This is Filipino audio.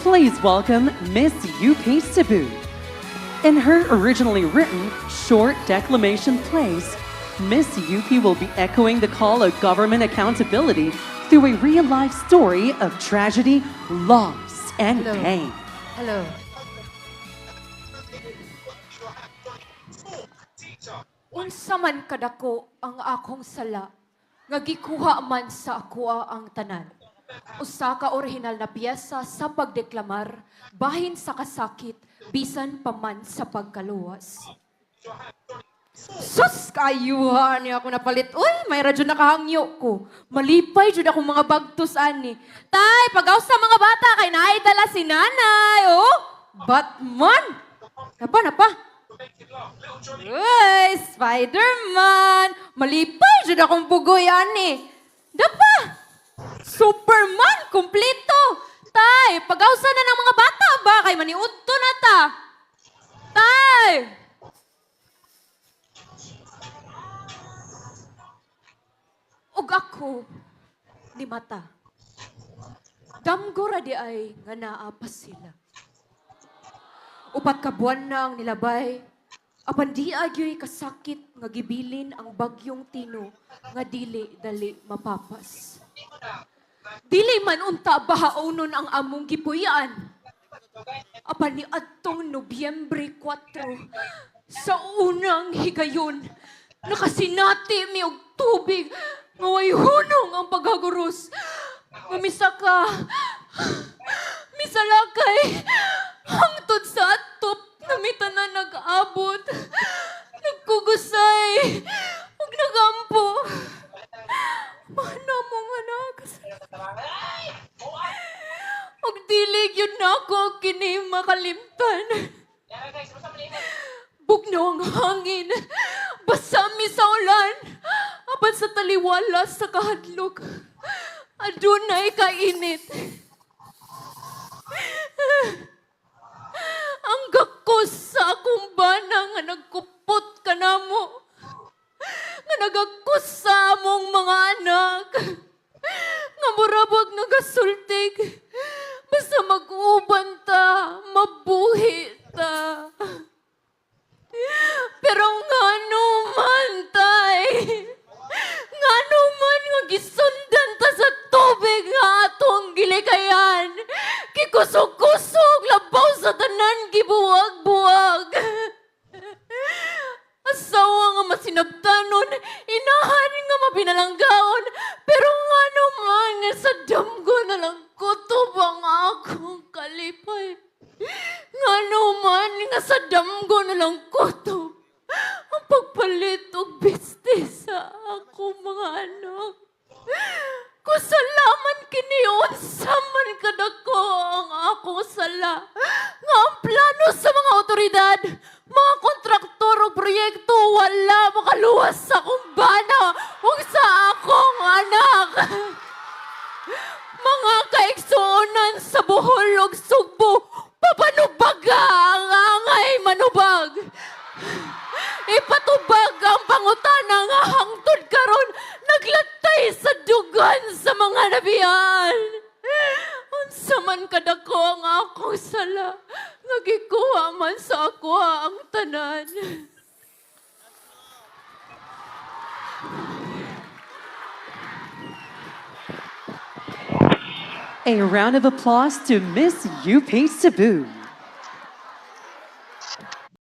Please welcome Miss UP Cebu. In her originally written short declamation plays, Miss UP will be echoing the call of government accountability through a real-life story of tragedy, loss, and Hello. pain. Hello. Unsa man kadako ang akong sala, nga gikuha man sa akoa ang tanan. Usa ka orihinal na piyesa sa pagdeklamar, bahin sa kasakit, bisan pa man sa pagkaluwas. Sus, kayuhan niya ako napalit. Uy, may radyo nakahangyo ko. Malipay jud akong mga bagtos ani. Tay, pagaw sa mga bata kay naidala si nanay. Oh, Batman. Napa. Uy, Spider-Man. Malipay jud akong pugoy ani. Dapa. Superman, kumpleto. Tay, pagawsa na ng mga bata ba? Kay maniudto na ta. Tay! Ug ako, ni mata. Damgora di ay nga naa pa sila. Upat ka buwan na ang nilabay. Apan di agyoy kasakit nga gibilin ang bagyong Tino nga dili dali mapapas. Dili man unta bahaunon ang among gipuyaan. Apan ni adtong Nobyembre 4 sa unang higayon nakasinati mi og tubig nga way hunong ang paghaguros. Mamisa ka, misalakay, hangtod sa atop na mitanan nag-abot, nagkugusay, ug nagampo. Mana mo nga nakasalamat. Ug dilig yun na ako kini makalimtan. Bugnaw ang hangin, basa mi sa ulan, apan sa taliwala sa kahadlok, adunay kainit. Ang gakos sa akong bana nga nagkupot ka namo, nga nagagkos sa among mga anak, nga murabag nagasultig, basta mag-uban ta, mabuhi ta. Pero nga naman, tay, nga naman nga gisundan ta sa tubig nga atong gilikayan. Kikusog-kusog, labaw sa tanan, gibuwag-buwag. Asawa nga masinabtanon, inahan nga mapinalanggaon, pero nga naman nga sa damgo na lang kutob ang akong kalipay. Nga naman nga sa damgo na lang kutob ang pagpalit o biste sa akong mga anak. Kusalaman kiniyon sa man kadako ang akong sala. Nga ang plano sa mga otoridad, mga kontraktor o proyekto wala makaluwas sa akong bana o sa akong anak. Mga kaigsuonan sa Bohol o Sugbo, papanubaga ang angay manubag. Ipatubag ang pangutana nga hangtod karon naglatay sa dugan sa mga nabiyan. Unsa man kadako ang akong sala, nga gikuha man sa ako ang tanan. A round of applause to Miss UP Cebu.